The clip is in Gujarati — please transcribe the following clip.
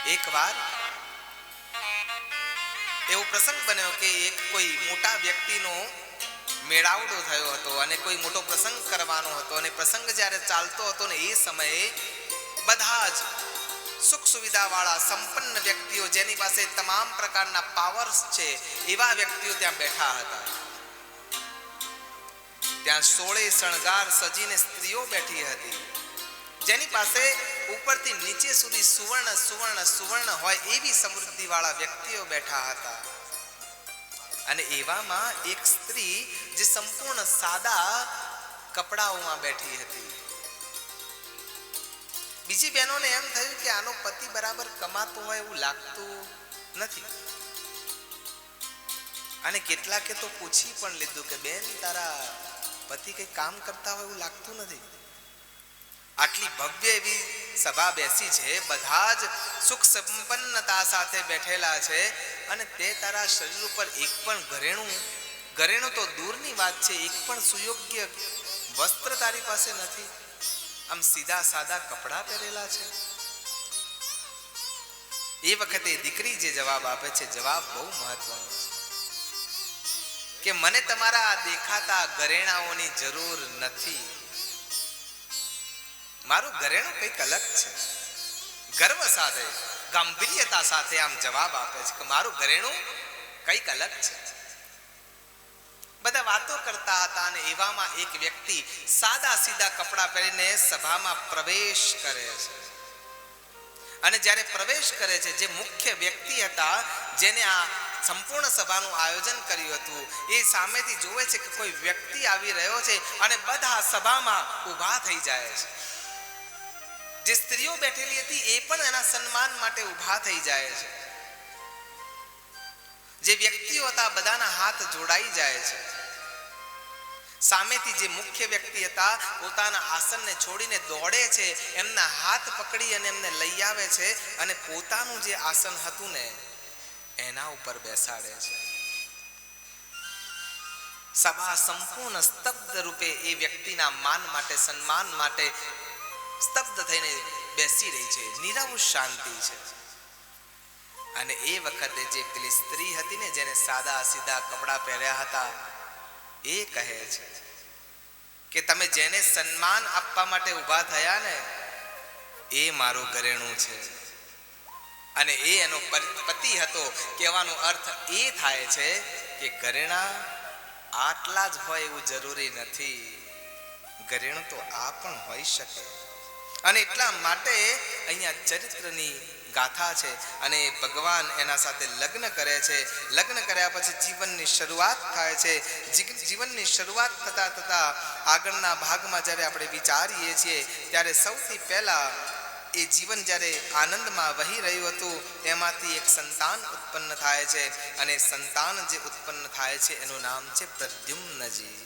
એકવાર એવો પ્રસંગ બન્યો કે એક કોઈ મોટા વ્યક્તિનો મેળાવડો થયો હતો અને કોઈ મોટો પ્રસંગ કરવાનો હતો અને પ્રસંગ જ્યારે ચાલતો હતો ને એ સમયે બધા જ સુખ સુવિધા વાળા સંપન્ન વ્યક્તિઓ જેની પાસે તમામ પ્રકારના પાવર્સ છે એવા વ્યક્તિઓ ત્યાં બેઠા હતા. ત્યાં 16 શણગાર સજીને સ્ત્રીઓ બેઠી હતી જેની પાસે ઉપરથી નીચે સુધી સુવર્ણ સુવર્ણ સુવર્ણ હોય એવી સમૃદ્ધિ વાળા વ્યક્તિઓ બેઠા હતા. અને એવામાં એક સ્ત્રી જે સંપૂર્ણ સાદા કપડાઓમાં બેઠી હતી. બીજી બહેનોને એમ થયું કે આનો પતિ બરાબર કમાતો હોય એવું લાગતું નથી. અને કેટલાકે તો પૂછી પણ લીધું કે બેન તારા પતિ કઈ કામ કરતા હોય એવું લાગતું નથી. આટલી ભવ્ય એવી સભા બેસી છે, બધા જ સુખ સંપન્નતા સાથે બેઠેલા છે અને તે તારા શરીર ઉપર એક પણ ઘરેણું તો દૂરની વાત છે, એક પણ સુયોગ્ય વસ્ત્ર તારી પાસે નથી. આમ સીધા સાદા કપડા પહેરેલા છે. એ વખતે દીકરી જે જવાબ આપે છે, જવાબ બહુ મહત્વનો છે કે મને તમારા દેખાતા ઘરેણાઓની જરૂર નથી. મારું ઘરેણું કંઈક અલગ છે. ગર્વ સાથે ગંભીરતા સાથે આમ જવાબ આપે છે કે મારું ઘરેણું કંઈક અલગ છે. બધા વાતો કરતા હતા અને એવામાં એક વ્યક્તિ સાદા સીધા કપડાં પહેરીને સભામાં પ્રવેશ કરે છે. અને જ્યારે પ્રવેશ કરે છે, જે મુખ્ય વ્યક્તિ હતા જેને આ સંપૂર્ણ સભાનું આયોજન કર્યું હતું, એ સામેથી જોવે છે કે કોઈ વ્યક્તિ આવી રહ્યો છે અને બધા સભામાં ઊભા થઈ જાય છે. જે સ્ત્રીઓ બેઠેલી હતી એ પણ એના સન્માન માટે ઊભા થઈ જાય છે. જે વ્યક્તિઓ હતા બધાના હાથ જોડાઈ જાય છે. સામેથી જે મુખ્ય વ્યક્તિ હતા પોતાના આસનને છોડીને દોડે છે, એમના હાથ પકડી અને એમને લઈ આવે છે અને પોતાનું જે આસન હતું ને એના ઉપર બેસાડે છે. સભા સંપૂર્ણ સ્તબ્ધ રૂપે એ વ્યક્તિના માન માટે સન્માન માટે સ્તબ્ધ થઈને બેસી રહી છે. નીરવ શાંતિ છે. અને એ વખતે જે પેલી સ્ત્રી હતી ને જેને સાદા સીધા કપડા પહેર્યા હતા, એ કહે છે કે તમે જેને સન્માન આપવા માટે ઊભા થયા ને એ મારું ઘરેણું છે અને એ એનો પતિ હતો. કહેવાનો અર્થ એ થાય છે કે ઘરેણા આટલા જ હોય એવું જરૂરી નથી. ઘરેણું તો આ પણ હોઈ શકે. અને એટલા માટે અહીંયા ચરિત્રની ગાથા છે અને ભગવાન એના સાથે લગ્ન કરે છે. લગ્ન કર્યા પછી જીવનની શરૂઆત થાય છે. જીવનની શરૂઆત થતા થતા આગળના ભાગમાં જ્યારે આપણે વિચારીએ છીએ ત્યારે સૌથી પહેલા એ જીવન જ્યારે આનંદમાં વહી રહ્યું હતું એમાંથી એક સંતાન ઉત્પન્ન થાય છે અને સંતાન જે ઉત્પન્ન થાય છે એનું નામ છે પ્રદ્યુમ્નજી.